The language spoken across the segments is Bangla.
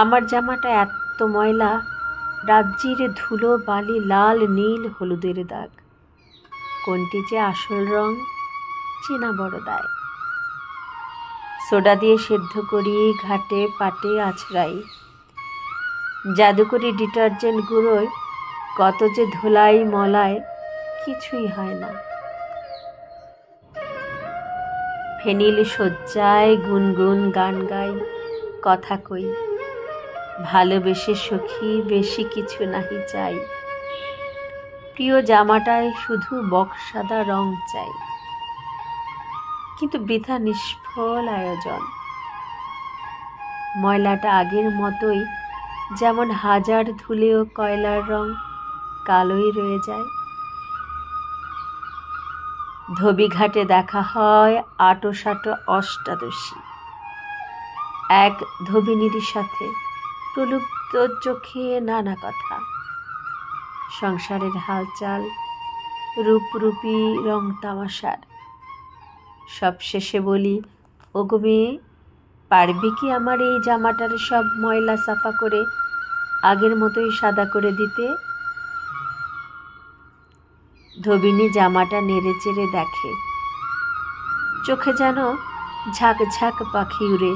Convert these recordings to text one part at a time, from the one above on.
আমার জামাটা এত ময়লা, রাজ্যের ধুলো বালি, লাল নীল হলুদের দাগ। কোনটি যে আসল রং চেনা বড় দায়। সোডা দিয়ে সেদ্ধ করি, ঘাটে পাটে আছড়াই, জাদুকরি ডিটারজেন্ট গুঁড়োয় কত যে ধোলাই মলায়, কিছুই হয় না। ফেনিল শয্যায় গুনগুন গান গাই, কথা কই, ভালোবেসে সখী বেশি কিছু নাহি চাই। প্রিয় জামাটায় শুধু বক্সাদা রং চাই, কিন্তু বৃথা নিষ্ফল আয়োজন। ময়লাটা আগের মতোই, যেমন হাজার ধুলেও কয়লার রং কালোই রয়ে যায়। ধোবিঘাটে দেখা হয় আটোসাটো অষ্টাদশী, এক ধোবিনীর সাথে প্রলুব্ধ চোখে নানা কথা, সংসারের হালচাল, রূপরূপী রং তামাশার। সব শেষে বলি, ওগো মেয়ে, পারবি কি আমার এই জামাটার সব ময়লা সাফা করে আগের মতোই সাদা করে দিতে? ধোবিনী জামাটা নেড়ে চেড়ে দেখে, চোখে যেন ঝাঁক ঝাঁক পাখি উড়ে,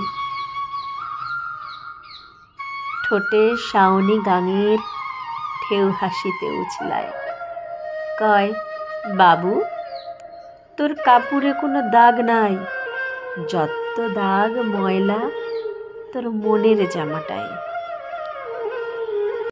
ঠোঁটে শাওনি গাঙের ঢেউ হাসিতে উছলায়। কয়, বাবু, তোর কাপড়ে কোনো দাগ নাই, যত দাগ ময়লা তোর মনের জামাটায়।